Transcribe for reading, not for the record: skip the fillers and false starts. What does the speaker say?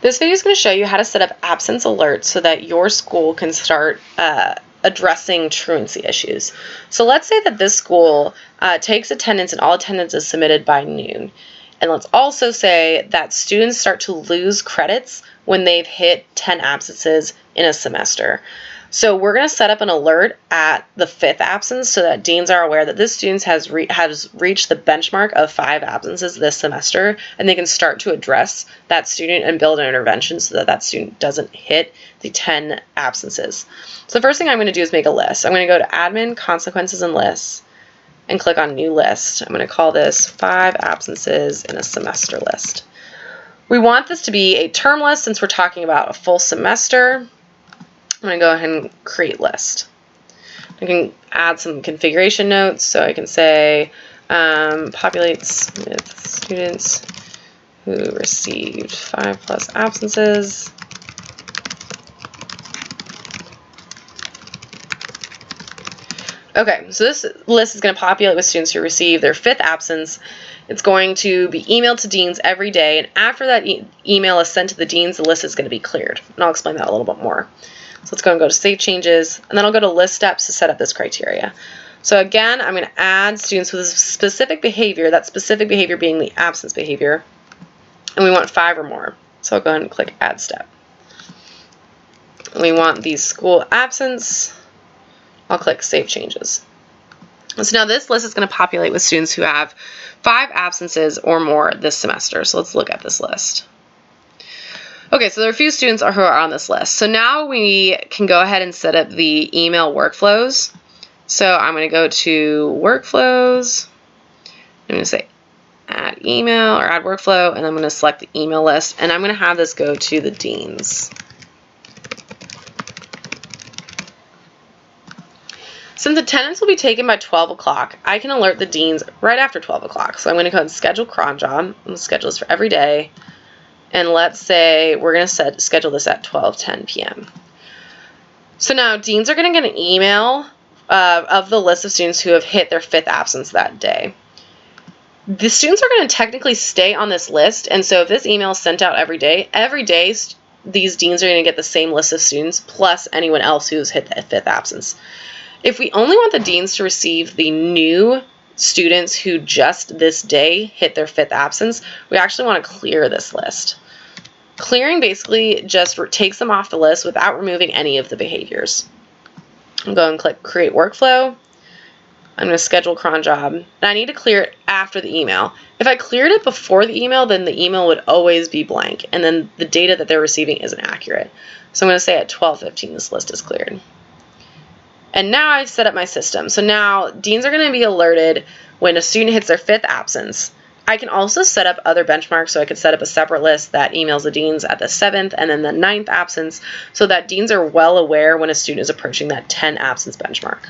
This video is going to show you how to set up absence alerts so that your school can start addressing truancy issues. So let's say that this school takes attendance and all attendance is submitted by noon. And let's also say that students start to lose credits when they've hit 10 absences in a semester. So we're going to set up an alert at the 5th absence so that deans are aware that this student has reached the benchmark of 5 absences this semester, and they can start to address that student and build an intervention so that that student doesn't hit the 10 absences. So the first thing I'm going to do is make a list. I'm going to go to Admin, Consequences, and Lists, and click on New List. I'm going to call this 5 absences in a semester list. We want this to be a term list since we're talking about a full semester. I'm going to go ahead and create list. I can add some configuration notes, so I can say populates with students who received 5+ absences. Okay, so this list is going to populate with students who receive their 5th absence. It's going to be emailed to deans every day, and after that email is sent to the deans, the list is going to be cleared. And I'll explain that a little bit more. So let's go and go to Save Changes, and then I'll go to List Steps to set up this criteria. So again, I'm going to add students with a specific behavior, that specific behavior being the absence behavior, and we want 5 or more. So I'll go ahead and click Add Step. We want the school absence. I'll click Save Changes. So now this list is going to populate with students who have 5 absences or more this semester. So let's look at this list. Okay, so there are a few students who are on this list. So now we can go ahead and set up the email workflows. So I'm going to go to Workflows. I'm going to say Add Email or Add Workflow, and I'm going to select the email list, and I'm going to have this go to the deans. Since attendance will be taken by 12 o'clock, I can alert the deans right after 12 o'clock. So I'm going to go ahead and schedule cron job. I'm going to schedule this for every day. And let's say we're going to schedule this at 12:10 p.m. So now deans are going to get an email of the list of students who have hit their 5th absence that day. The students are going to technically stay on this list, and so if this email is sent out every day these deans are going to get the same list of students plus anyone else who's hit the 5th absence. If we only want the deans to receive the new students who just this day hit their 5th absence, we actually want to clear this list. Clearing basically just takes them off the list without removing any of the behaviors. I'm going to click Create Workflow. I'm going to schedule cron job, and I need to clear it after the email. If I cleared it before the email, then the email would always be blank, and then the data that they're receiving isn't accurate. So I'm going to say at 12:15 this list is cleared. And now I've set up my system. So now deans are going to be alerted when a student hits their 5th absence. I can also set up other benchmarks, so I could set up a separate list that emails the deans at the 7th and then the 9th absence so that deans are well aware when a student is approaching that 10 absence benchmark.